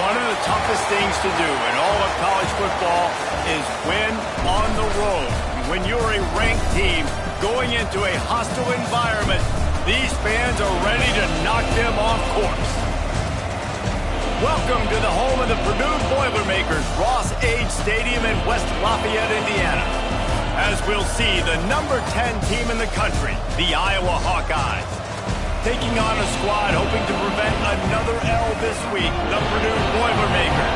One of the toughest things to do in all of college football is win on the road. When you're a ranked team going into a hostile environment, these fans are ready to knock them off course. Welcome to the home of the Purdue Boilermakers, Ross-Age Stadium in West Lafayette, Indiana. As we'll see, the number 10 team in the country, the Iowa Hawkeyes, taking on a squad hoping to prevent another L this week, the Purdue Boilermakers.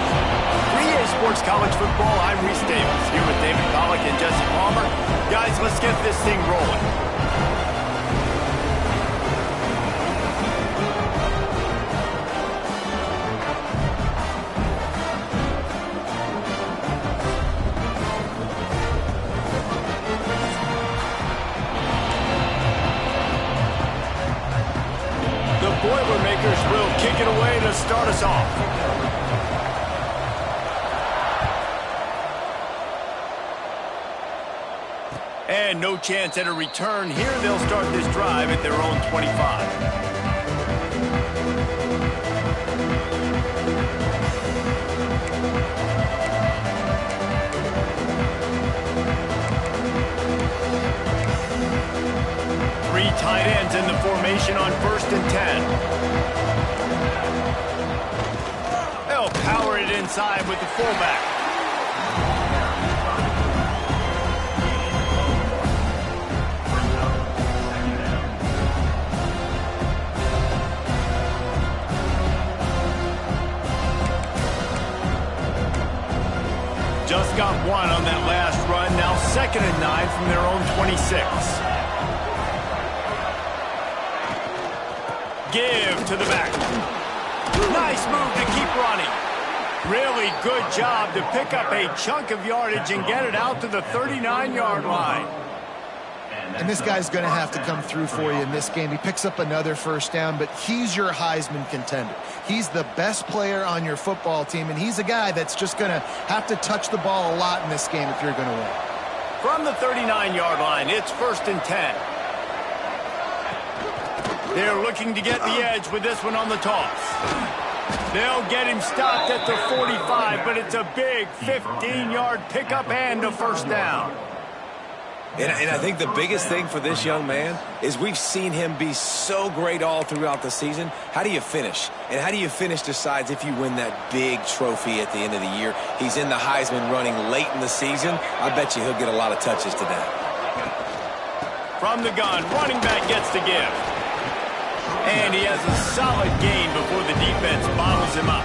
3A Sports College Football, I'm Reese Davis, here with David Pollack and Jesse Palmer. Guys, let's get this thing rolling. Boilermakers will kick it away to start us off. And no chance at a return here. They'll start this drive at their own 25. Three tight ends in the formation on 1st and 10. They'll power it inside with the fullback. Just got one on that last run. Now 2nd and 9 from their own 26. Give to the back. Nice move to keep running. Really good job to pick up a chunk of yardage and get it out to the 39-yard line. And this guy's going to have to come through for you in this game. He picks up another 1st down, but he's your Heisman contender. He's the best player on your football team, and he's a guy that's just going to have to touch the ball a lot in this game if you're going to win. From the 39-yard line, it's 1st and 10. They're looking to get the edge with this one on the toss. They'll get him stopped at the 45, but it's a big 15-yard pickup and a 1st down. And I think the biggest thing for this young man is we've seen him be so great all throughout the season. How do you finish? And how do you finish decides if you win that big trophy at the end of the year. He's in the Heisman running late in the season. I bet you he'll get a lot of touches today. From the gun, running back gets the give. And he has a solid gain before the defense bottles him up.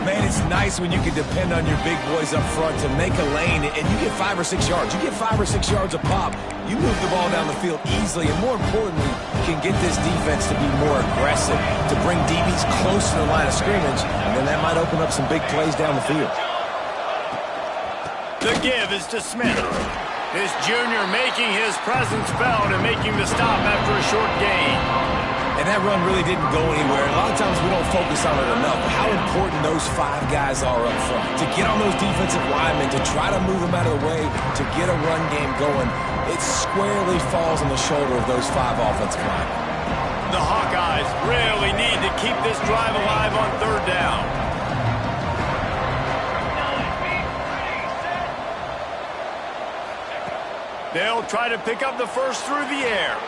Man, it's nice when you can depend on your big boys up front to make a lane, and you get 5 or 6 yards. You get 5 or 6 yards a pop. You move the ball down the field easily, and more importantly, can get this defense to be more aggressive, to bring DBs close to the line of scrimmage, and then that might open up some big plays down the field. The give is to Smith. This junior making his presence felt and making the stop after a short gain. And that run really didn't go anywhere. A lot of times we don't focus on it enough, but how important those 5 guys are up front. To get on those defensive linemen, to try to move them out of the way, to get a run game going, it squarely falls on the shoulder of those 5 offensive linemen. The Hawkeyes really need to keep this drive alive on 3rd down. They'll try to pick up the 1st through the air.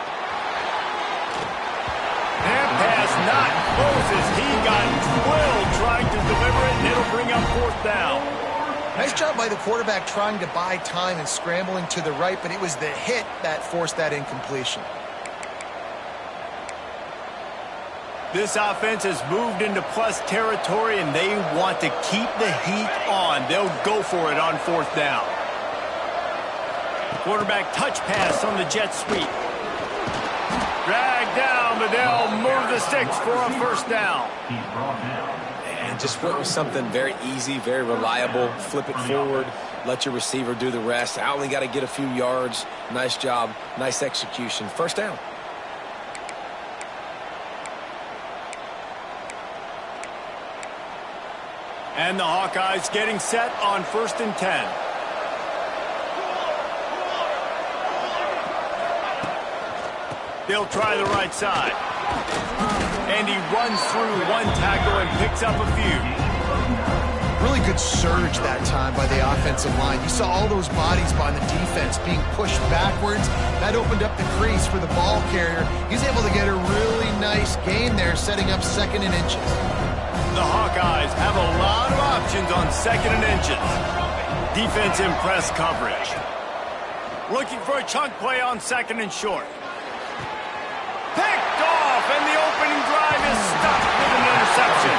That pass not close as he got drilled trying to deliver it, and it'll bring up 4th down. Nice job by the quarterback trying to buy time and scrambling to the right, but it was the hit that forced that incompletion. This offense has moved into plus territory, and they want to keep the heat on. They'll go for it on 4th down. Quarterback touch pass on the jet sweep. Dragged down, but they'll move the sticks for a 1st down. And just went with something very easy, very reliable. Flip it forward, let your receiver do the rest. I only got to get a few yards. Nice job, nice execution. 1st down. And the Hawkeyes getting set on 1st and 10. They'll try the right side. And he runs through one tackle and picks up a few. Really good surge that time by the offensive line. You saw all those bodies by the defense being pushed backwards. That opened up the crease for the ball carrier. He's able to get a really nice gain there, setting up 2nd and inches. The Hawkeyes have a lot of options on 2nd and inches. Defense in press coverage. Looking for a chunk play on 2nd and short. Picked off, and the opening drive is stopped with an interception.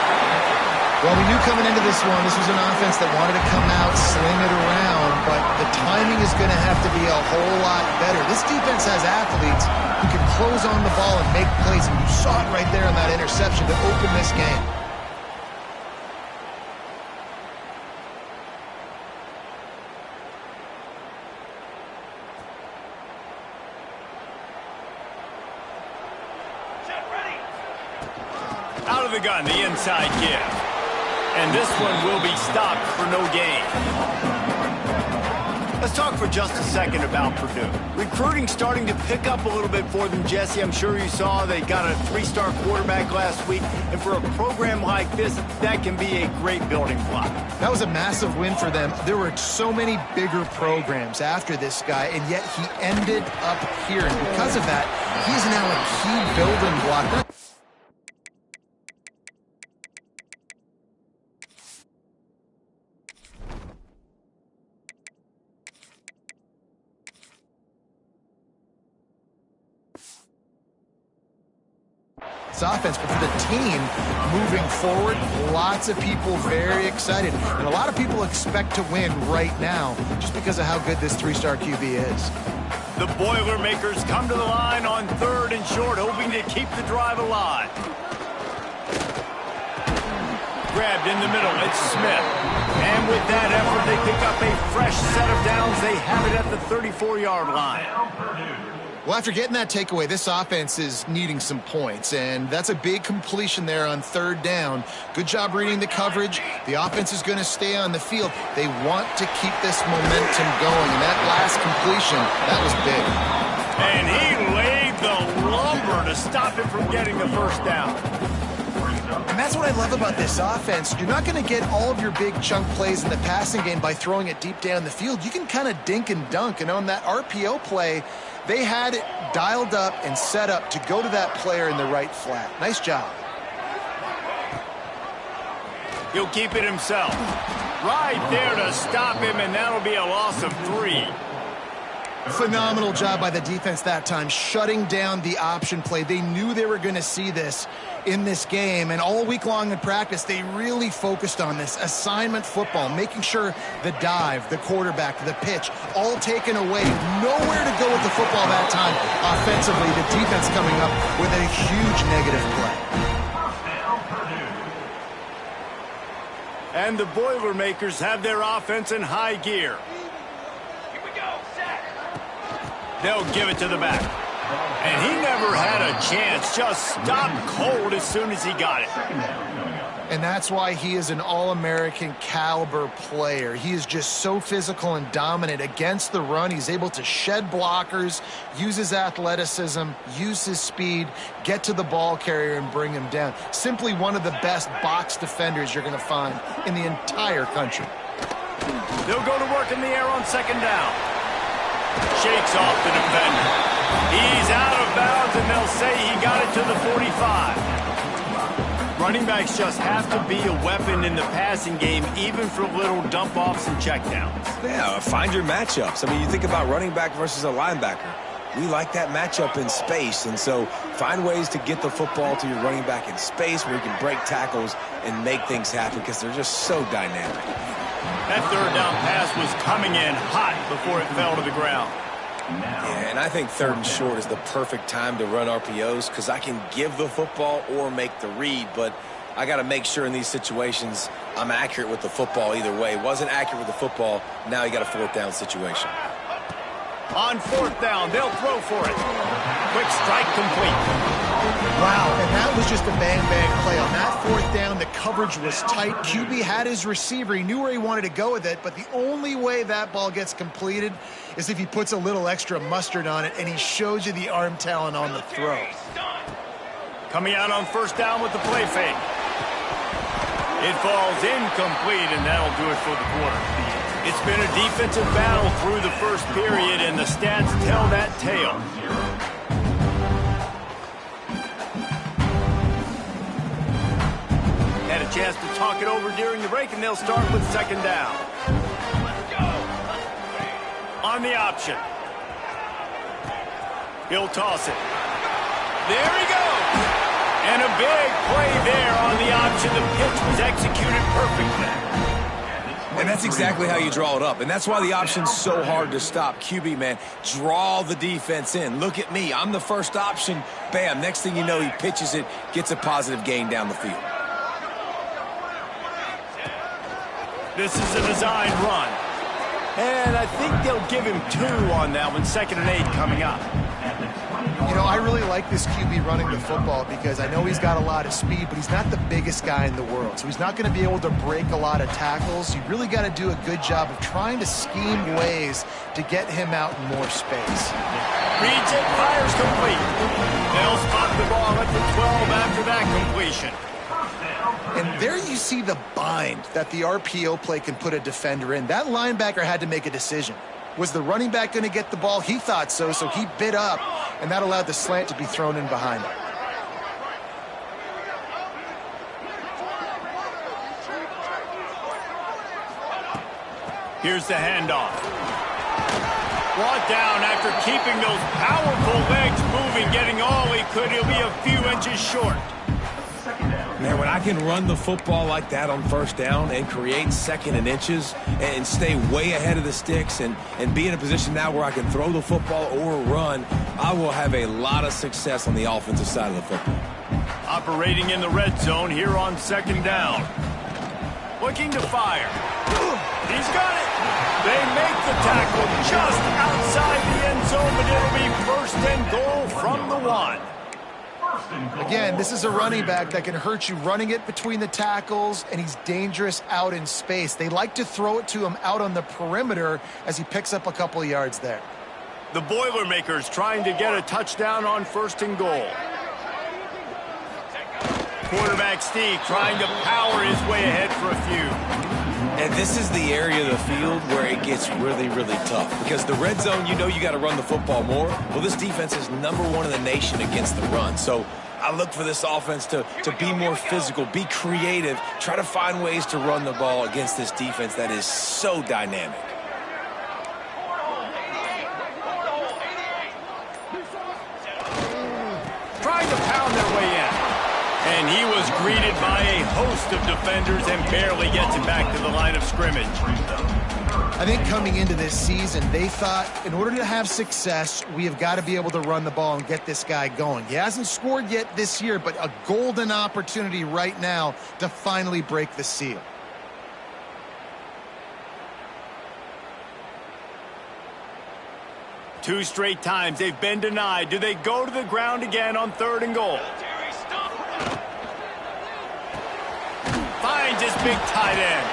Well, we knew coming into this one, this was an offense that wanted to come out, sling it around, but the timing is going to have to be a whole lot better. This defense has athletes who can close on the ball and make plays, and you saw it right there on that interception to open this game. Out of the gun, the inside give. And this one will be stopped for no gain. Let's talk for just a second about Purdue. Recruiting starting to pick up a little bit for them, Jesse. I'm sure you saw they got a 3-star quarterback last week. And for a program like this, that can be a great building block. That was a massive win for them. There were so many bigger programs after this guy, and yet he ended up here. And because of that, he's now a key building block. Offense, but for the team moving forward, lots of people very excited, and a lot of people expect to win right now just because of how good this 3-star QB is. The Boilermakers come to the line on 3rd and short, hoping to keep the drive alive. Grabbed in the middle, it's Smith. And with that effort, they pick up a fresh set of downs. They have it at the 34-yard line. Well, after getting that takeaway, this offense is needing some points, and that's a big completion there on 3rd down. Good job reading the coverage. The offense is going to stay on the field. They want to keep this momentum going, and that last completion, that was big. And he laid the lumber to stop him from getting the 1st down. And that's what I love about this offense. You're not going to get all of your big chunk plays in the passing game by throwing it deep down the field. You can kind of dink and dunk, and on that RPO play, they had it dialed up and set up to go to that player in the right flat. Nice job. He'll keep it himself. Right there to stop him, and that'll be a loss of 3. Phenomenal job by the defense that time, shutting down the option play. They knew they were going to see this in this game, and all week long in practice, they really focused on this assignment football, making sure the dive, the quarterback, the pitch, all taken away. Nowhere to go with the football that time offensively. The defense coming up with a huge negative play. And the Boilermakers have their offense in high gear. They'll give it to the back. And he never had a chance, just stopped cold as soon as he got it. And that's why he is an All-American caliber player. He is just so physical and dominant against the run. He's able to shed blockers, use his athleticism, use his speed, get to the ball carrier and bring him down. Simply one of the best box defenders you're going to find in the entire country. They'll go to work in the air on 2nd down. Shakes off the defender. He's out of bounds, and they'll say he got it to the 45. Running backs just have to be a weapon in the passing game, even for little dump-offs and checkdowns. Yeah, find your matchups. I mean, you think about running back versus a linebacker. We like that matchup in space, and so find ways to get the football to your running back in space where you can break tackles and make things happen because they're just so dynamic. That 3rd down pass was coming in hot before it fell to the ground. Yeah, and I think 3rd and short is the perfect time to run RPOs because I can give the football or make the read, but I got to make sure in these situations I'm accurate with the football either way. Wasn't accurate with the football, now you got a 4th down situation. On 4th down, they'll throw for it. Quick strike complete. Wow, and that was just a bang-bang play. On that 4th down, the coverage was tight. QB had his receiver. He knew where he wanted to go with it, but the only way that ball gets completed is if he puts a little extra mustard on it, and he shows you the arm talent on the throw. Coming out on first down with the play fake. It falls incomplete, and that'll do it for the quarter. It's been a defensive battle through the first period, and the stats tell that tale. Had a chance to talk it over during the break, and they'll start with second down. On the option. He'll toss it. There he goes. And a big play there on the option. The pitch was executed perfectly. And that's exactly how you draw it up. And that's why the option's so hard to stop. QB, man, draw the defense in. Look at me. I'm the first option. Bam. Next thing you know, he pitches it, gets a positive gain down the field. This is a design run. And I think they'll give him 2 on that one. 2nd and 8 coming up. You know, I really like this QB running the football because I know he's got a lot of speed, but he's not the biggest guy in the world. So he's not going to be able to break a lot of tackles. You really got to do a good job of trying to scheme ways to get him out in more space. Reads it, fires complete. They'll spot the ball at the 12 after that completion. And there you see the bind that the RPO play can put a defender in. That linebacker had to make a decision. Was the running back going to get the ball? He thought so, so he bit up, and that allowed the slant to be thrown in behind him. Here's the handoff. Brought down after keeping those powerful legs moving, getting all he could. He'll be a few inches short. Man, when I can run the football like that on first down and create 2nd and inches and stay way ahead of the sticks and be in a position now where I can throw the football or run, I will have a lot of success on the offensive side of the football. Operating in the red zone here on 2nd down. Looking to fire. He's got it. They make the tackle just outside the end zone, but it'll be 1st and goal from the 1. Again, this is a running back that can hurt you running it between the tackles, and he's dangerous out in space. They like to throw it to him out on the perimeter as he picks up a couple of yards there. The Boilermakers trying to get a touchdown on 1st and goal. Quarterback Steve trying to power his way ahead for a few. And this is the area of the field where it gets really, really tough. Because the red zone, you know you got to run the football more. Well, this defense is #1 in the nation against the run. So I look for this offense to be more physical, be creative, try to find ways to run the ball against this defense that is so dynamic. Trying to pound their way in. And he was greeted by a host of defenders and barely gets it back to the line of scrimmage. I think coming into this season, they thought in order to have success, we have got to be able to run the ball and get this guy going. He hasn't scored yet this year, but a golden opportunity right now to finally break the seal. Two straight times they've been denied. Do they go to the ground again on 3rd and goal? Finds his big tight end.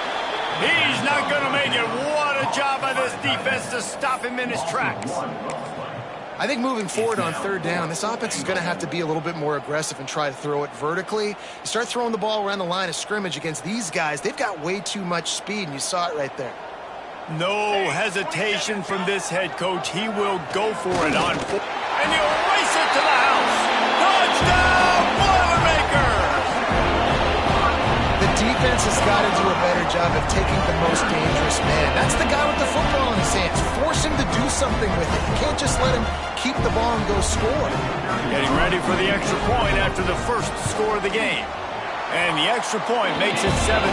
He's not going to make it. What a job by this defense to stop him in his tracks. I think moving forward on 3rd down, this offense is going to have to be a little bit more aggressive and try to throw it vertically. You start throwing the ball around the line of scrimmage against these guys, they've got way too much speed, and you saw it right there. No hesitation from this head coach. He will go for it on 4. And he'll race it to the house. Touchdown, Boilermakers! The defense has got to do a better job of taking the most dangerous man. That's the guy with the football in his hands. Force him to do something with it. You can't just let him keep the ball and go score. Getting ready for the extra point after the first score of the game. And the extra point makes it 7-0.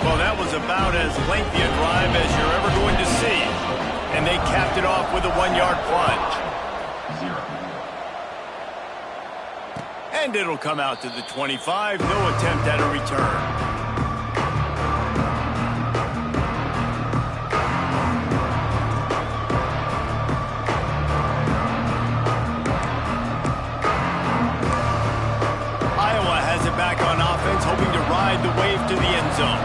Well, that was about as lengthy a drive as you're ever going to see. And they capped it off with a 1-yard plunge. And it'll come out to the 25. No attempt at a return. Iowa has it back on offense, hoping to ride the wave to the end zone.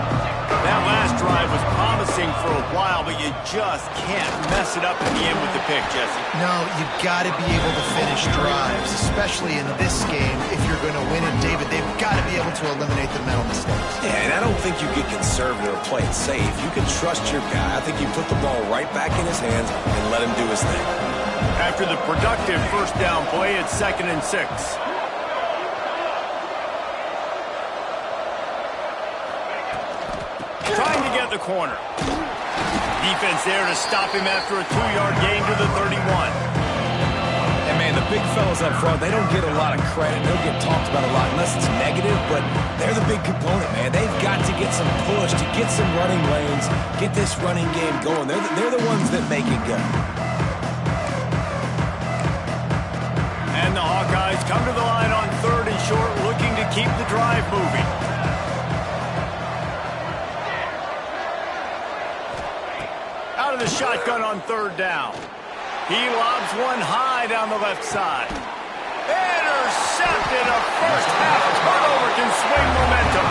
That last drive was promising for a while, but you just can't mess it up in the end with the pick, Jesse. No, you got to be able to finish drives, especially in this game. If you're going to win it, David, they've got to be able to eliminate the mental mistakes. Yeah, and I don't think you get conservative or play it safe. You can trust your guy. I think you put the ball right back in his hands and let him do his thing. After the productive first down play, it's 2nd and 6. Trying to get the corner. Defense there to stop him after a 2-yard gain to the 31. And, man, the big fellas up front, they don't get a lot of credit. They'll get talked about a lot unless it's negative, but they're the big component, man. They've got to get some push, to get some running lanes, get this running game going. They're the ones that make it go. And the Hawkeyes come to the line on 3rd and short, looking to keep the drive moving. Out of the shotgun on 3rd down. He lobs one high down the left side. Intercepted. A first-half turnover can swing momentum.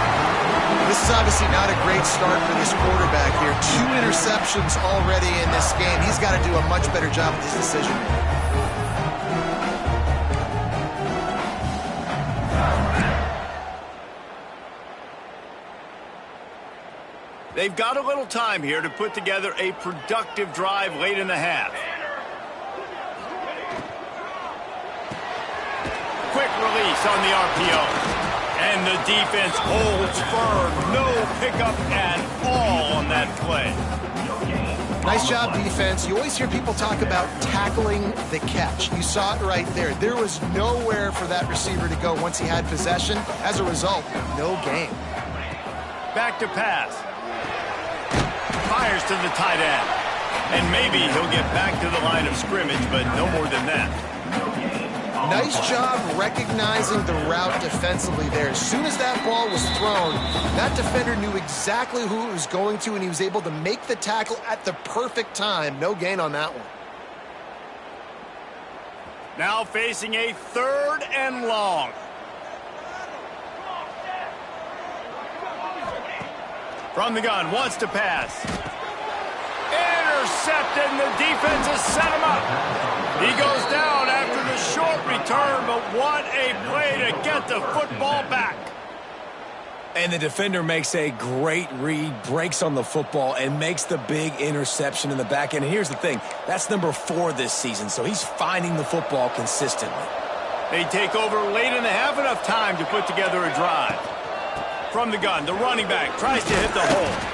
This is obviously not a great start for this quarterback here. 2 interceptions already in this game. He's got to do a much better job with his decision making. They've got a little time here to put together a productive drive late in the half. Quick release on the RPO. And the defense holds firm. No pickup at all on that play. Nice job, defense. You always hear people talk about tackling the catch. You saw it right there. There was nowhere for that receiver to go once he had possession. As a result, no gain. Back to pass. Fires to the tight end. And maybe he'll get back to the line of scrimmage, but no more than that. Nice job recognizing the route defensively there. As soon as that ball was thrown, that defender knew exactly who it was going to, and he was able to make the tackle at the perfect time. No gain on that one. Now facing a 3rd and long. From the gun, wants to pass. Intercepted, and the defense has set him up. He goes down after the short return, but what a play to get the football back. And the defender makes a great read, breaks on the football, and makes the big interception in the back end. And here's the thing, that's number 4 this season, so he's finding the football consistently. They take over late in the half, enough time to put together a drive. From the gun, the running back tries to hit the hole.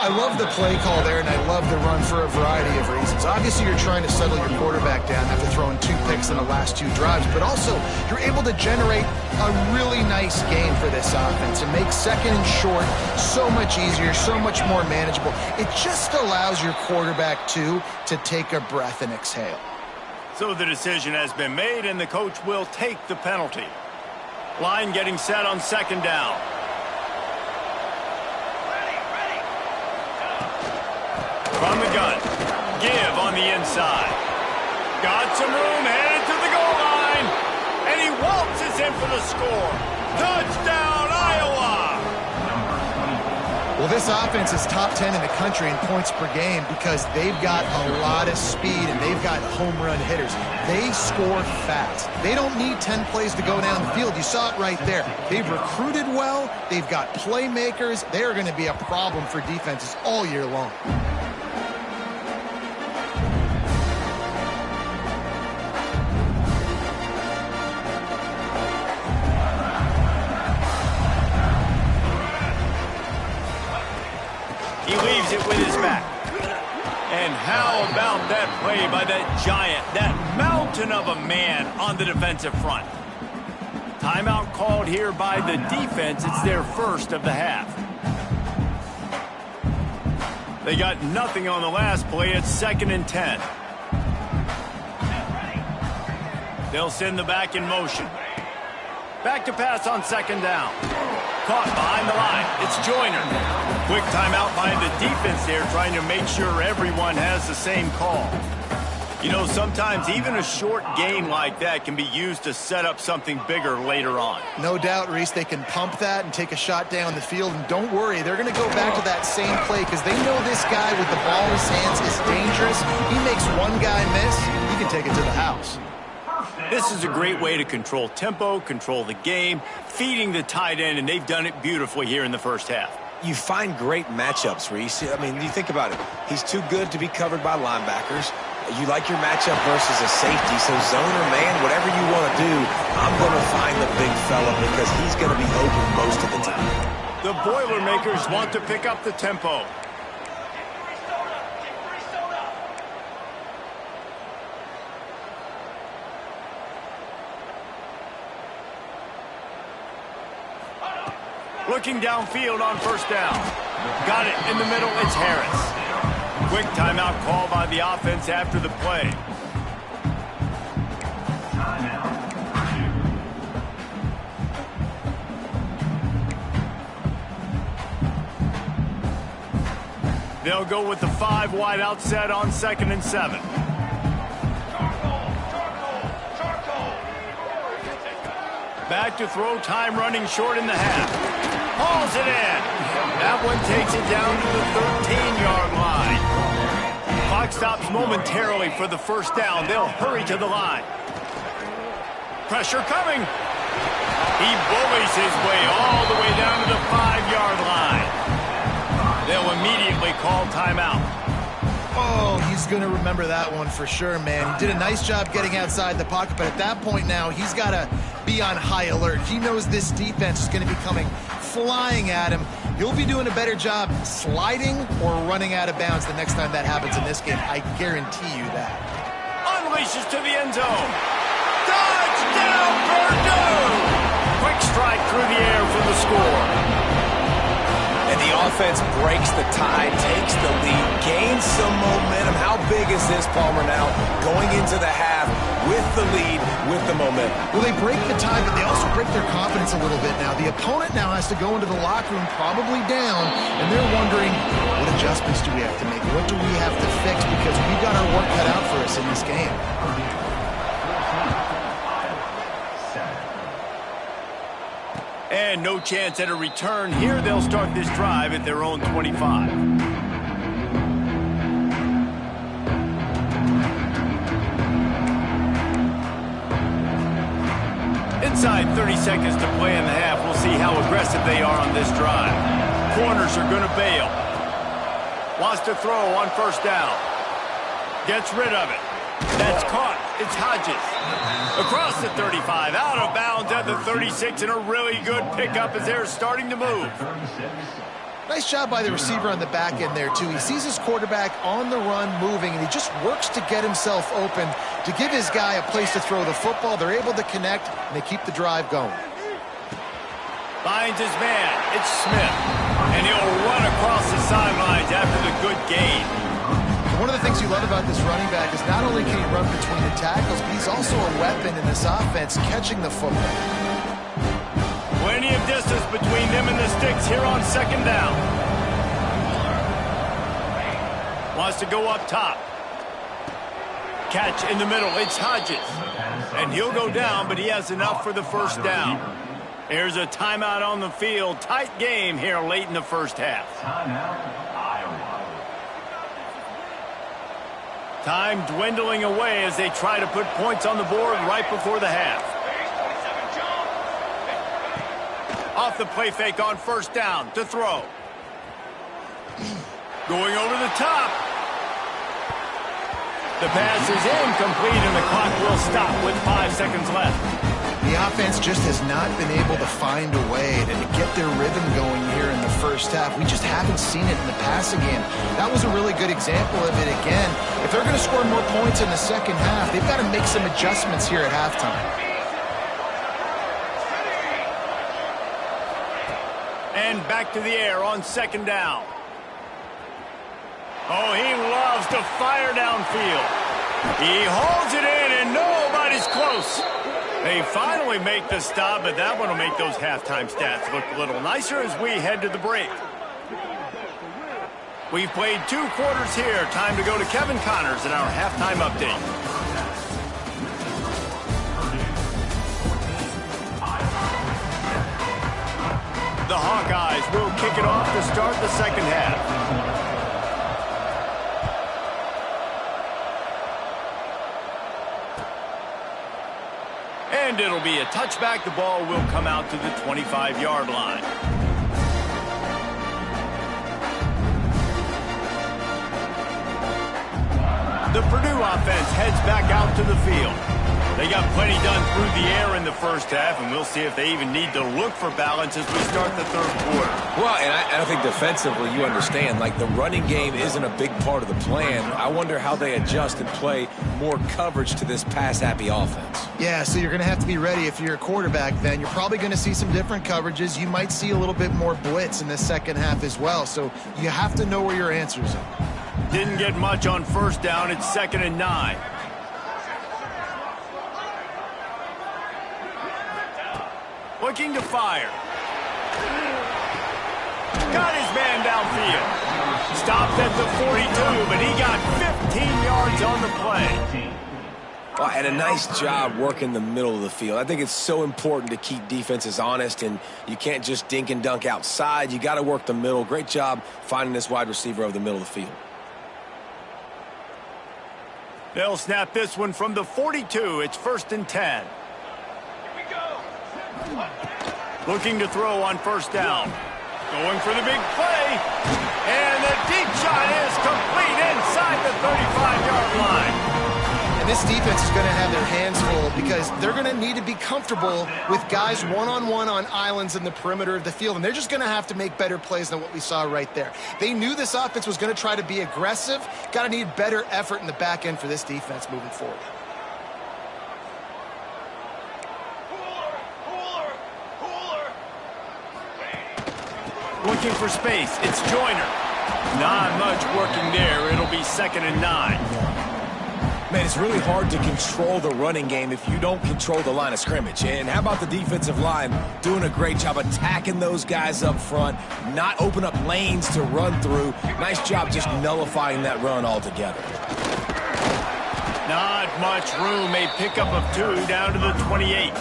I love the play call there, and I love the run for a variety of reasons. Obviously, you're trying to settle your quarterback down after throwing 2 picks in the last 2 drives, but also you're able to generate a really nice game for this offense and make 2nd and short so much easier, so much more manageable. It just allows your quarterback, too, to take a breath and exhale. So the decision has been made, and the coach will take the penalty. Line getting set on 2nd down. From the gun, give on the inside. Got some room, headed to the goal line, and he waltzes in for the score. Touchdown, Iowa! Well, this offense is top 10 in the country in points per game because they've got a lot of speed and they've got home run hitters. They score fast. They don't need 10 plays to go down the field. You saw it right there. They've recruited well. They've got playmakers. They are going to be a problem for defenses all year long. He leaves it with his back. And how about that play by that giant, that mountain of a man on the defensive front? Timeout called here by the defense. It's their first of the half. They got nothing on the last play. It's 2nd and 10. They'll send the back in motion. Back to pass on 2nd down. Caught behind the line. It's Joyner. Quick timeout by the defense there, trying to make sure everyone has the same call. You know, sometimes even a short gain like that can be used to set up something bigger later on. No doubt, Reese, they can pump that and take a shot down the field. And don't worry, they're going to go back to that same play because they know this guy with the ball in his hands is dangerous. He makes one guy miss, he can take it to the house. This is a great way to control tempo, control the game, feeding the tight end, and they've done it beautifully here in the first half. You find great matchups, Reese. I mean, you think about it. He's too good to be covered by linebackers. You like your matchup versus a safety, so zone or man, whatever you want to do, I'm going to find the big fella because he's going to be open most of the time. The Boilermakers want to pick up the tempo. Looking downfield on first down. Got it in the middle, it's Harris. Quick timeout call by the offense after the play. They'll go with the 5 wide out set on 2nd and 7. Back to throw, time running short in the half. Hauls it in. That one takes it down to the 13-yard line. Clock stops momentarily for the first down. They'll hurry to the line. Pressure coming. He bullies his way all the way down to the 5-yard line. They'll immediately call timeout. Oh, he's going to remember that one for sure, man. He did a nice job getting outside the pocket, but at that point now, he's got to be on high alert. He knows this defense is going to be coming flying at him. He'll be doing a better job sliding or running out of bounds the next time that happens in this game. I guarantee you that. Unleashes to the end zone. Touchdown, Purdue! Quick strike through the air for the score. And the offense breaks the tie, takes the lead, gains some momentum. How big is this, Palmer, now going into the half with the lead, with the momentum? Well, they break the tie, but they also break their confidence a little bit now. The opponent now has to go into the locker room probably down, and they're wondering, what adjustments do we have to make? What do we have to fix? Because we've got our work cut out for us in this game. And no chance at a return. Here they'll start this drive at their own 25. Inside 30 seconds to play in the half. We'll see how aggressive they are on this drive. Corners are going to bail. Wants to throw on first down. Gets rid of it. That's caught. It's Hodges. Across the 35, out of bounds at the 36, and a really good pickup as they're starting to move. Nice job by the receiver on the back end there, too. He sees his quarterback on the run moving, and he just works to get himself open to give his guy a place to throw the football. They're able to connect, and they keep the drive going. Finds his man. It's Smith. And he'll run across the sidelines after the good gain. One of the things you love about this running back is not only can he run between the tackles, but he's also a weapon in this offense, catching the football. Plenty of distance between them and the sticks here on second down. Wants to go up top. Catch in the middle. It's Hodges. And he'll go down, but he has enough for the first down. Here's a timeout on the field. Tight game here late in the first half. Time dwindling away as they try to put points on the board right before the half. Off the play fake on first down to throw. Going over the top. The pass is incomplete and the clock will stop with 5 seconds left. The offense just has not been able to find a way to get their rhythm going here in the first half. We just haven't seen it in the passing game. That was a really good example of it again. If they're going to score more points in the second half, they've got to make some adjustments here at halftime. And back to the air on second down. Oh, he loves to fire downfield. He holds it in and nobody's close. They finally make the stop, but that one will make those halftime stats look a little nicer as we head to the break. We've played 2 quarters here. Time to go to Kevin Connors in our halftime update. The Hawkeyes will kick it off to start the second half. And it'll be a touchback. The ball will come out to the 25-yard line. The Purdue offense heads back out to the field. They got plenty done through the air in the first half, and we'll see if they even need to look for balance as we start the third quarter. Well, and I think defensively, you understand, like the running game isn't a big part of the plan. I wonder how they adjust and play more coverage to this pass-happy offense. Yeah, so you're going to have to be ready if you're a quarterback then. You're probably going to see some different coverages. You might see a little bit more blitz in the second half as well, so you have to know where your answers are. Didn't get much on first down. It's 2nd and 9. Looking to fire. Got his man downfield. Stopped at the 42, but he got 15 yards on the play. Well, and a nice job working the middle of the field. I think it's so important to keep defenses honest, and you can't just dink and dunk outside. You got to work the middle. Great job finding this wide receiver over the middle of the field. They'll snap this one from the 42. It's 1st and 10. Looking to throw on first down. Going for the big play. And the deep shot is complete inside the 35-yard line. And this defense is going to have their hands full because they're going to need to be comfortable with guys one-on-one on islands in the perimeter of the field. And they're just going to have to make better plays than what we saw right there. They knew this offense was going to try to be aggressive. Got to need better effort in the back end for this defense moving forward. Looking for space. It's Joyner. Not much working there. It'll be 2nd and 9. Man, it's really hard to control the running game if you don't control the line of scrimmage. And how about the defensive line doing a great job attacking those guys up front, not open up lanes to run through. Nice job just nullifying that run altogether. Not much room. A pickup of 2 down to the 28.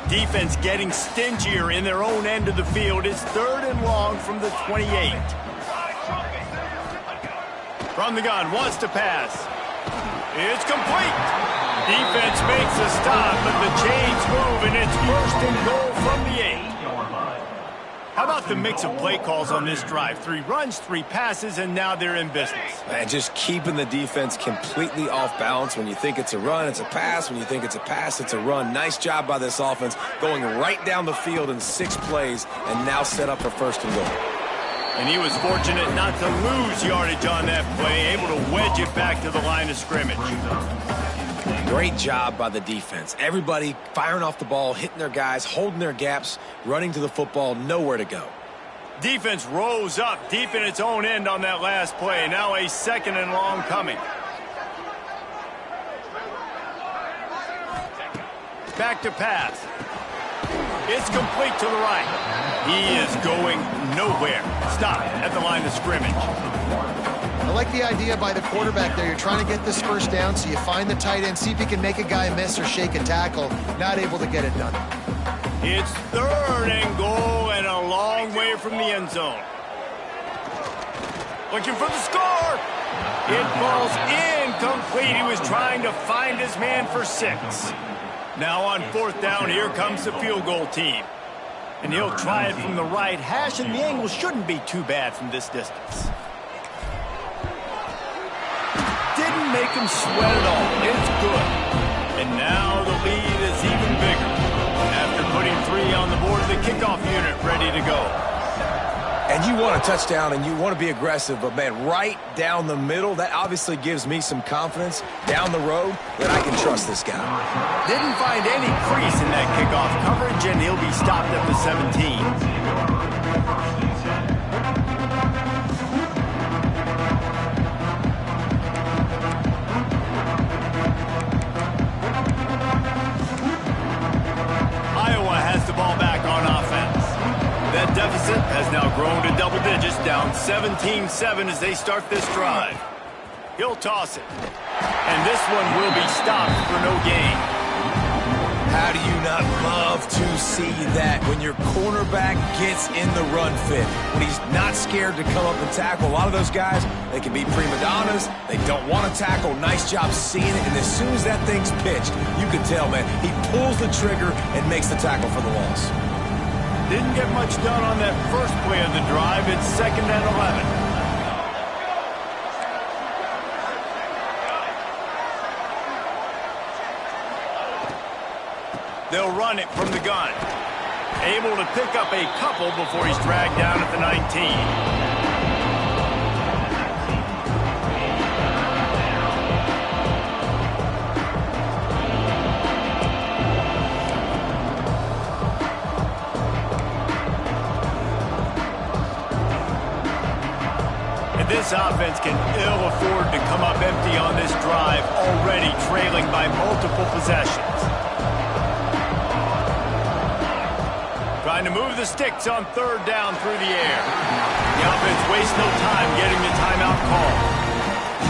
Defense getting stingier in their own end of the field. It's 3rd and long from the 28. From the gun, wants to pass. It's complete. Defense makes a stop, but the chains move, and it's 1st and goal from the 8. How about the mix of play calls on this drive? 3 runs, 3 passes, and now they're in business. Man, just keeping the defense completely off balance. When you think it's a run, it's a pass. When you think it's a pass, it's a run. Nice job by this offense, going right down the field in 6 plays, and now set up for 1st and goal. And he was fortunate not to lose yardage on that play, able to wedge it back to the line of scrimmage. Great job by the defense. Everybody firing off the ball, hitting their guys, holding their gaps, running to the football, nowhere to go. Defense rose up deep in its own end on that last play. Now a 2nd and long coming. Back to pass. It's complete to the right. He is going nowhere. Stop at the line of scrimmage. I like the idea by the quarterback there. You're trying to get this 1st down, so you find the tight end, see if he can make a guy miss or shake a tackle. Not able to get it done. It's 3rd and goal and a long way from the end zone. Looking for the score. It falls incomplete. He was trying to find his man for 6. Now on 4th down, here comes the field goal team. And he'll try it from the right hash, and the angle shouldn't be too bad from this distance. Didn't make him sweat at all. It's good. And now the lead is even bigger. After putting 3 on the board, the kickoff unit ready to go. And you want a touchdown and you want to be aggressive, but man, right down the middle, that obviously gives me some confidence down the road that I can trust this guy. Didn't find any crease in that kickoff coverage, and he'll be stopped at the 17. Iowa has the ball back on It's 17-7 as they start this drive. He'll toss it. And this one will be stopped for no gain. How do you not love to see that when your cornerback gets in the run fit, when he's not scared to come up and tackle? A lot of those guys, they can be prima donnas. They don't want to tackle. Nice job seeing it. And as soon as that thing's pitched, you can tell, man, he pulls the trigger and makes the tackle for the loss. Didn't get much done on that first play of the drive. It's 2nd and 11. They'll run it from the gun. Able to pick up a couple before he's dragged down at the 19. This offense can ill afford to come up empty on this drive, already trailing by multiple possessions. Trying to move the sticks on 3rd down through the air. The offense wastes no time getting the timeout call.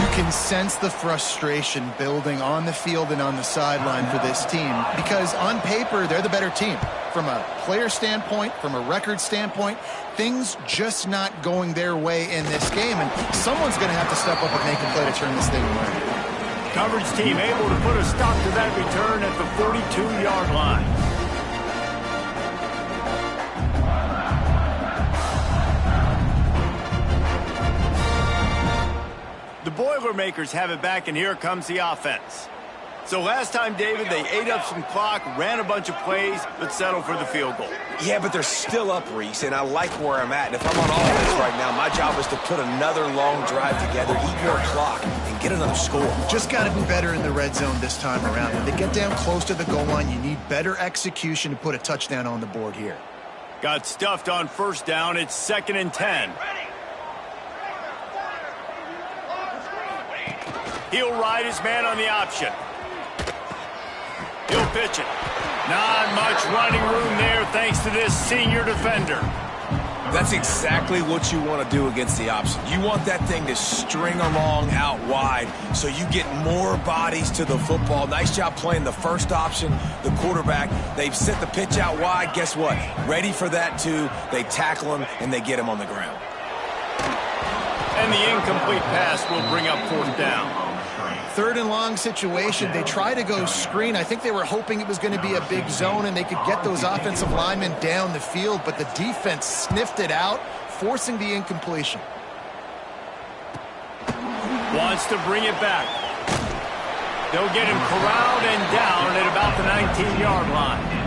You can sense the frustration building on the field and on the sideline for this team because on paper, they're the better team. From a player standpoint, from a record standpoint, things just not going their way in this game, and someone's going to have to step up and make a play to turn this thing around. Coverage team able to put a stop to that return at the 42-yard line. The Boilermakers have it back, and here comes the offense. So last time, David, they ate up some clock, ran a bunch of plays, but settled for the field goal. Yeah, but they're still up, Reese, and I like where I'm at. And if I'm on offense right now, my job is to put another long drive together, eat more clock, and get another score. Just got to be better in the red zone this time around. When they get down close to the goal line, you need better execution to put a touchdown on the board here. Got stuffed on 1st down. It's 2nd and 10. He'll ride his man on the option. He'll pitch it. Not much running room there thanks to this senior defender. That's exactly what you want to do against the option. You want that thing to string along out wide so you get more bodies to the football. Nice job playing the first option, the quarterback. They've set the pitch out wide. Guess what? Ready for that too. They tackle him and they get him on the ground. And the incomplete pass will bring up 4th down. 3rd and long situation. They try to go screen. I think they were hoping it was going to be a big zone and they could get those offensive linemen down the field, but the defense sniffed it out, forcing the incompletion. Wants to bring it back. They'll get him corralled and down at about the 19-yard line.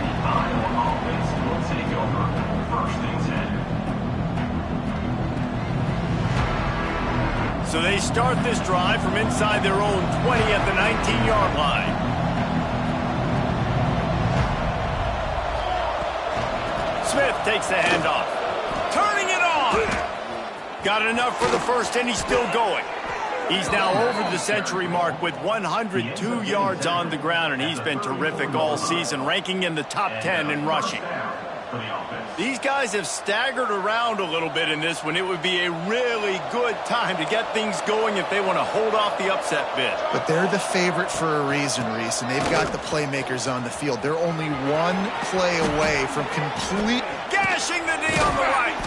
So they start this drive from inside their own 20 at the 19-yard line. Smith takes the handoff. Turning it on! Got enough for the first, and he's still going. He's now over the century mark with 102 yards on the ground, and he's been terrific all season, ranking in the top 10 in rushing. These guys have staggered around a little bit in this one. It would be a really good time to get things going if they want to hold off the upset bid. But they're the favorite for a reason, Reese, and they've got the playmakers on the field. They're only one play away from complete... Gashing the knee on the right.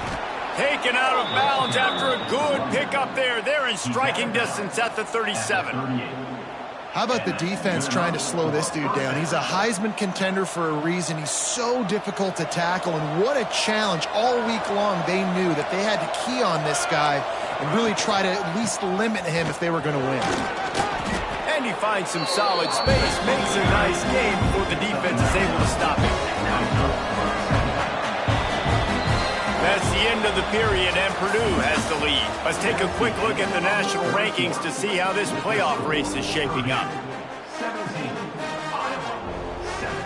Taken out of bounds after a good pickup there. They're in striking distance at the 37. How about the defense trying to slow this dude down? He's a Heisman contender for a reason. He's so difficult to tackle, and what a challenge. All week long, they knew that they had to key on this guy and really try to at least limit him if they were going to win. And he finds some solid space, makes a nice game before the defense is able to stop him. That's the end of the period, and Purdue has the lead. Let's take a quick look at the national rankings to see how this playoff race is shaping up. 17, Iowa, 7.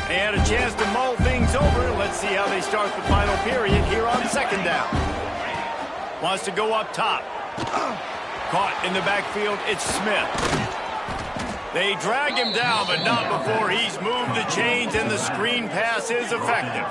They had a chance to mull things over. Let's see how they start the final period here on 2nd down. Wants to go up top. Caught in the backfield, it's Smith. They drag him down, but not before he's moved the chains and the screen pass is effective.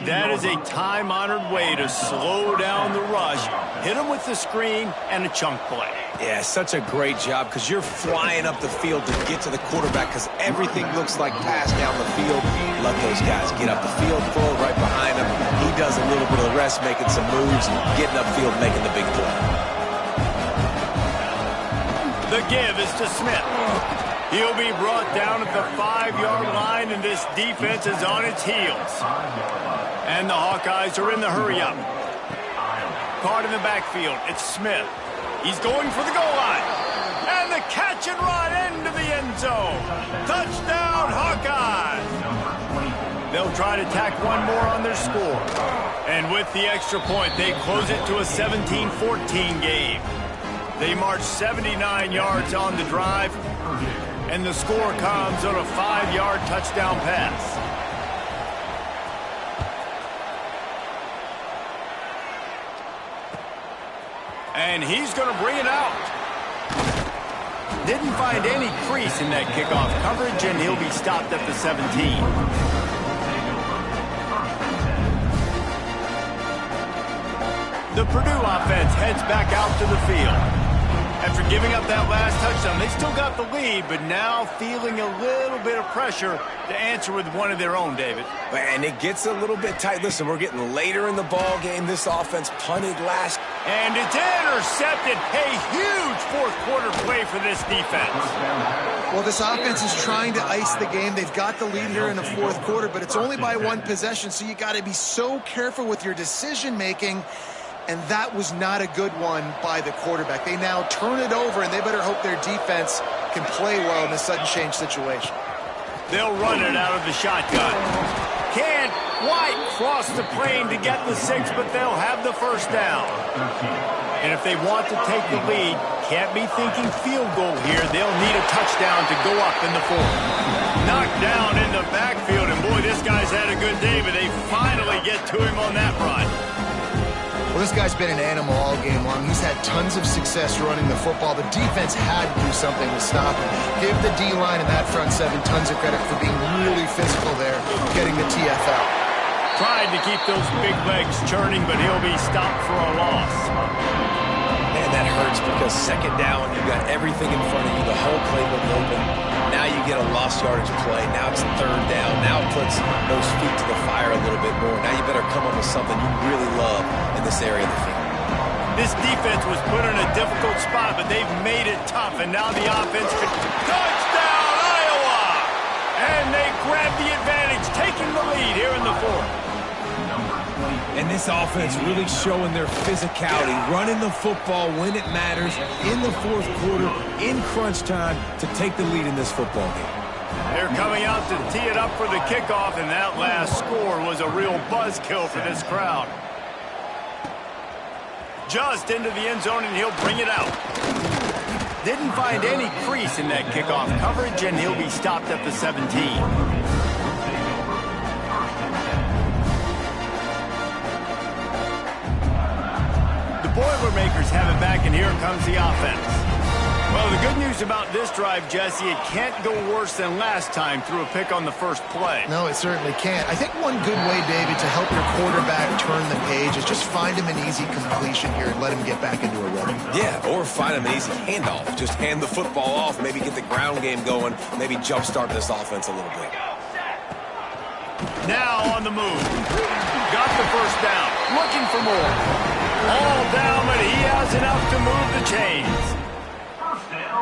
That is a time-honored way to slow down the rush, hit him with the screen, and a chunk play. Yeah, such a great job because you're flying up the field to get to the quarterback because everything looks like pass down the field. Let those guys get up the field, throw it right behind him. He does a little bit of the rest, making some moves, getting upfield, making the big play. The give is to Smith. He'll be brought down at the 5-yard line, and this defense is on its heels. And the Hawkeyes are in the hurry-up. Caught in the backfield, it's Smith. He's going for the goal line. And the catch and run into the end zone. Touchdown, Hawkeyes! They'll try to tack one more on their score. And with the extra point, they close it to a 17-14 game. They march 79 yards on the drive, and the score comes on a 5-yard touchdown pass. And he's going to bring it out. Didn't find any crease in that kickoff coverage, and he'll be stopped at the 17. The Purdue offense heads back out to the field. After giving up that last touchdown, they still got the lead, but now feeling a little bit of pressure to answer with one of their own, David. And it gets a little bit tight. Listen, we're getting later in the ball game. This offense punted last. And it's intercepted. A huge fourth-quarter play for this defense. Well, this offense is trying to ice the game. They've got the lead here in the fourth quarter, but it's only by one possession, so you got to be so careful with your decision-making. And that was not a good one by the quarterback. They now turn it over, and they better hope their defense can play well in this sudden change situation. They'll run it out of the shotgun. Can't quite cross the plane to get the 6, but they'll have the first down. And if they want to take the lead, can't be thinking field goal here. They'll need a touchdown to go up in the fourth. Knocked down in the backfield, and boy, this guy's had a good day, but they finally get to him on that run. Well, this guy's been an animal all game long. He's had tons of success running the football. The defense had to do something to stop him. Give the D-line and that front seven tons of credit for being really physical there, getting the TFL. Tried to keep those big legs churning, but he'll be stopped for a loss. Man, that hurts because second down, you've got everything in front of you, the whole playbook open. Now you get a lost yardage play. Now it's third down. Now it puts those feet to the fire a little bit more. Now you better come up with something you really love in this area of the field. This defense was put in a difficult spot, but they've made it tough, and now the offense could... Touchdown, Iowa! And they grab the advantage, taking the lead here in the fourth. And this offense really showing their physicality, running the football when it matters, in the fourth quarter, in crunch time, to take the lead in this football game. They're coming out to tee it up for the kickoff, and that last score was a real buzzkill for this crowd. Just into the end zone, and he'll bring it out. Didn't find any crease in that kickoff coverage, and he'll be stopped at the 17. Boilermakers have it back, and here comes the offense. Well, the good news about this drive, Jesse, it can't go worse than last time through a pick on the first play. No, it certainly can't. I think one good way, David, to help your quarterback turn the page is just find him an easy completion here and let him get back into a rhythm. Yeah, or find him an easy handoff. Just hand the football off, maybe get the ground game going, maybe jumpstart this offense a little bit. Now on the move. Got the first down. Looking for more. All down, but he has enough to move the chains.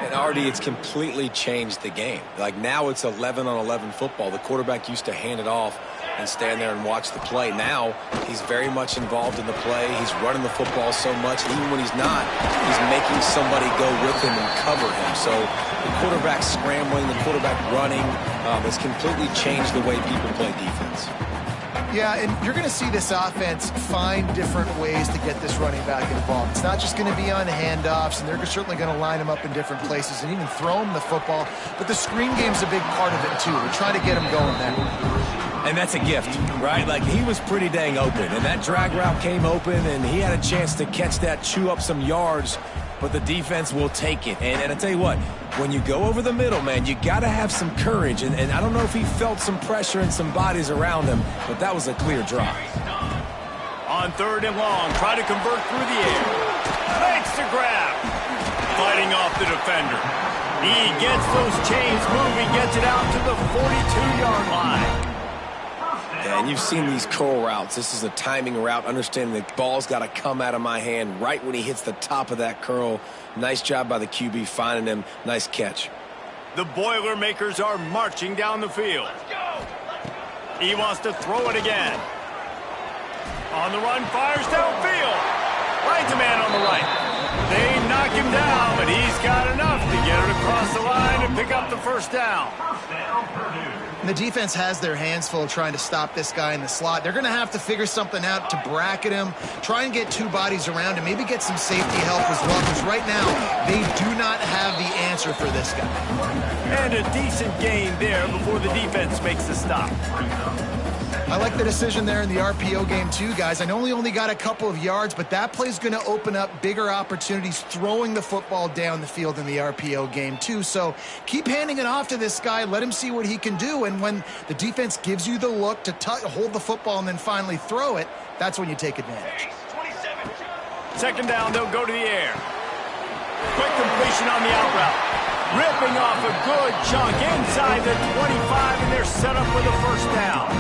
And Artie, it's completely changed the game. Like now it's 11-on-11 football. The quarterback used to hand it off and stand there and watch the play. Now he's very much involved in the play. He's running the football so much. Even when he's not, he's making somebody go with him and cover him. So the quarterback scrambling, the quarterback running has completely changed the way people play defense. Yeah, and you're going to see this offense find different ways to get this running back involved. It's not just going to be on handoffs, and they're certainly going to line him up in different places and even throw him the football. But the screen game's a big part of it, too. We're trying to get him going there. And that's a gift, right? Like, he was pretty dang open, and that drag route came open, and he had a chance to catch that, chew up some yards, but the defense will take it. And I tell you what, When you go over the middle, man, you got to have some courage. And I don't know if he felt some pressure and some bodies around him, but that was a clear drop. On 3rd and long, try to convert through the air. Makes the grab. Fighting off the defender. He gets those chains moving, gets it out to the 42-yard line. Yeah, and you've seen these curl routes. This is a timing route, understanding the ball's got to come out of my hand right when he hits the top of that curl. Nice job by the QB finding him. Nice catch. The Boilermakers are marching down the field. He wants to throw it again. On the run, fires downfield. Finds a man on the right. They knock him down, but he's got enough to get it across the line and pick up the first down. And the defense has their hands full trying to stop this guy in the slot. They're going to have to figure something out to bracket him, try and get 2 bodies around him, maybe get some safety help as well, because right now they do not have the answer for this guy. And a decent gain there before the defense makes the stop. I like the decision there in the RPO game too, guys. I know he only got a couple of yards, but that play's going to open up bigger opportunities throwing the football down the field in the RPO game too. So keep handing it off to this guy. Let him see what he can do. And when the defense gives you the look to hold the football and then finally throw it, that's when you take advantage. 2nd down, they'll go to the air. Quick completion on the out route. Ripping off a good chunk inside the 25, and they're set up with a first down.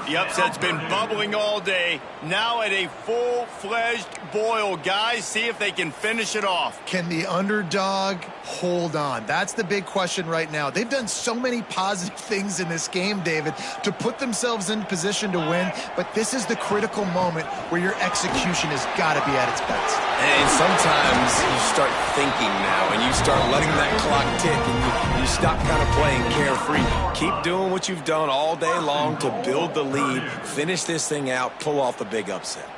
The upset's been bubbling all day. Now at a full-fledged boil. Guys, see if they can finish it off. Can the underdog hold on? That's the big question right now. They've done so many positive things in this game, David, to put themselves in position to win, but this is the critical moment where your execution has got to be at its best. And sometimes you start thinking now, and you start letting that clock tick, and you stop kind of playing carefree. Keep doing what you've done all day long to build the lead, finish this thing out, pull off the big upset.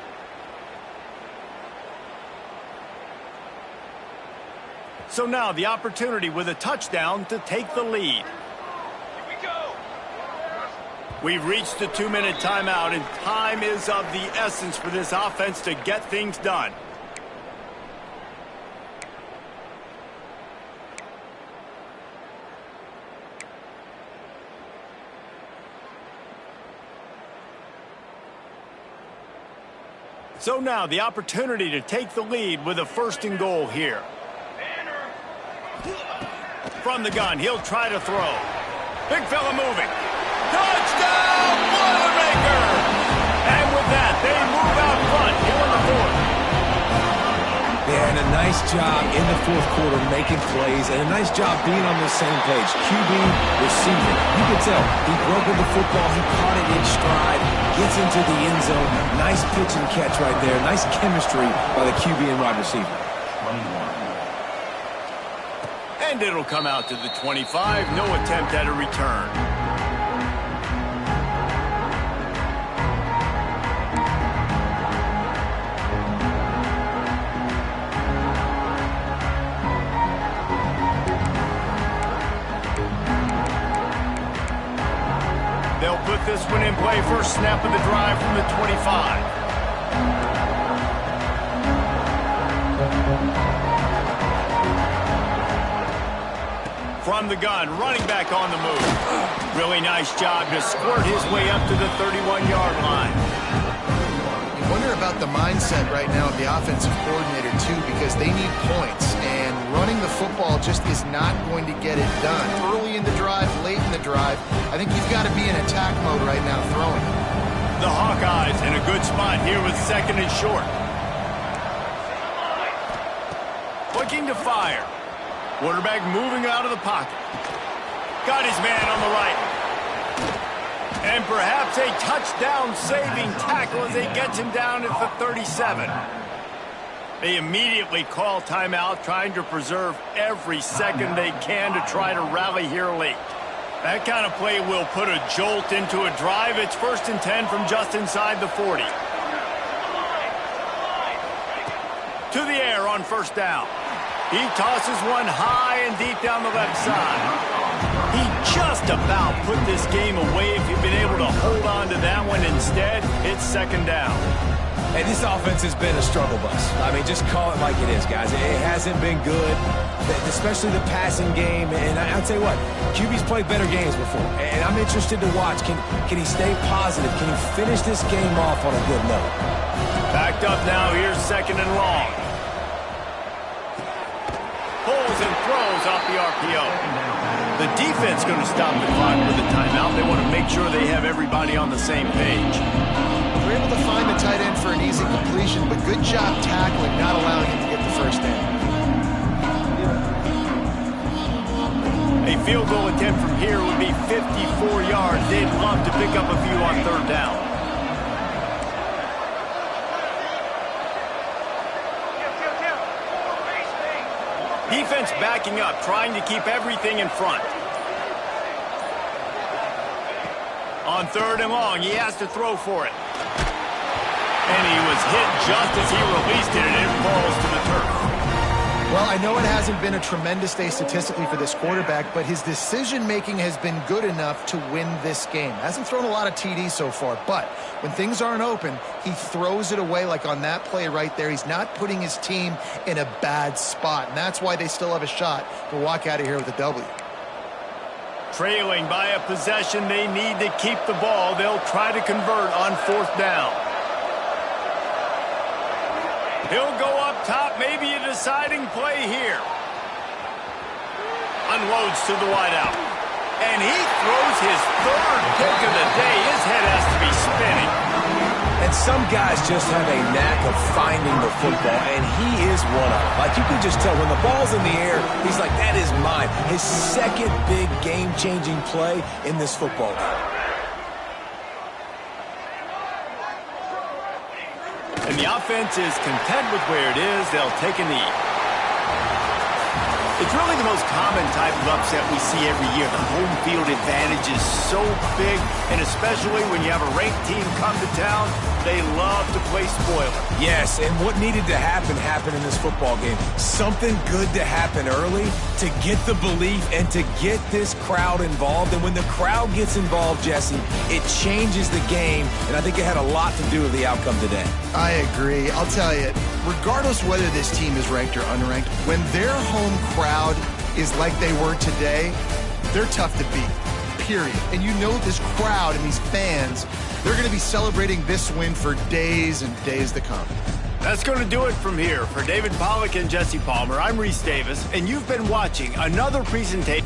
So now the opportunity with a touchdown to take the lead. Here we go. We've reached the 2-minute timeout, and time is of the essence for this offense to get things done. So now the opportunity to take the lead with a 1st and goal here. From the gun, he'll try to throw. Big fella moving. Touchdown, Boilermaker! And with that, they move out front here in the 4th. Yeah, and a nice job in the 4th quarter making plays, and a nice job being on the same page. QB, receiver. You can tell he broke with the football. He caught it in stride, gets into the end zone. Nice pitch and catch right there. Nice chemistry by the QB and wide receiver. And it'll come out to the 25. No attempt at a return. They'll put this one in play. First snap of the drive from the 25. From the gun, running back on the move. Really nice job to squirt his way up to the 31-yard line. You wonder about the mindset right now of the offensive coordinator, too, because they need points, and running the football just is not going to get it done. Early in the drive, late in the drive, I think you've got to be in attack mode right now throwing. The Hawkeyes in a good spot here with 2nd and short. Looking to fire. Quarterback moving out of the pocket. Got his man on the right. And perhaps a touchdown-saving tackle as they get him down at the 37. They immediately call timeout, trying to preserve every second they can to try to rally here late. That kind of play will put a jolt into a drive. It's 1st and 10 from just inside the 40. To the air on 1st down. He tosses one high and deep down the left side. He just about put this game away if he'd been able to hold on to that one. Instead, it's 2nd down. Hey, this offense has been a struggle bus. I mean, just call it like it is, guys. It hasn't been good, especially the passing game. And I'll tell you what, QB's played better games before. And I'm interested to watch. Can he stay positive? Can he finish this game off on a good note? Backed up now. Here's 2nd and long. Pulls and throws off the RPO. The defense going to stop the clock with a timeout. They want to make sure they have everybody on the same page. They're able to find the tight end for an easy completion, but good job tackling, not allowing him to get the first down. A field goal attempt from here would be 54 yards. They'd love to pick up a few on 3rd down. Defense backing up, trying to keep everything in front. On 3rd and long, he has to throw for it. And he was hit just as he released it, and it falls to the turf. Well, I know it hasn't been a tremendous day statistically for this quarterback, but his decision-making has been good enough to win this game. Hasn't thrown a lot of TDs so far, but when things aren't open, he throws it away like on that play right there. He's not putting his team in a bad spot, and that's why they still have a shot to walk out of here with a W. Trailing by a possession, they need to keep the ball. They'll try to convert on 4th down. He'll go up top, maybe a deciding play here. Unloads to the wideout. And he throws his 3rd pick of the day. His head has to be spinning. And some guys just have a knack of finding the football, and he is one of them. Like, you can just tell when the ball's in the air, he's like, that is mine. His 2nd big game-changing play in this football game. And the offense is content with where it is. They'll take a knee. It's really the most common type of upset we see every year. The home field advantage is so big, and especially when you have a ranked team come to town, they love to play spoiler. Yes, and what needed to happen happened in this football game. Something good to happen early to get the belief and to get this crowd involved. And when the crowd gets involved, Jesse, it changes the game, and I think it had a lot to do with the outcome today. I agree. I'll tell you, regardless whether this team is ranked or unranked, when their home crowd is like they were today, they're tough to beat, period. And you know this crowd and these fans, they're going to be celebrating this win for days and days to come. That's going to do it from here. For David Pollack and Jesse Palmer, I'm Reese Davis, and you've been watching another presentation.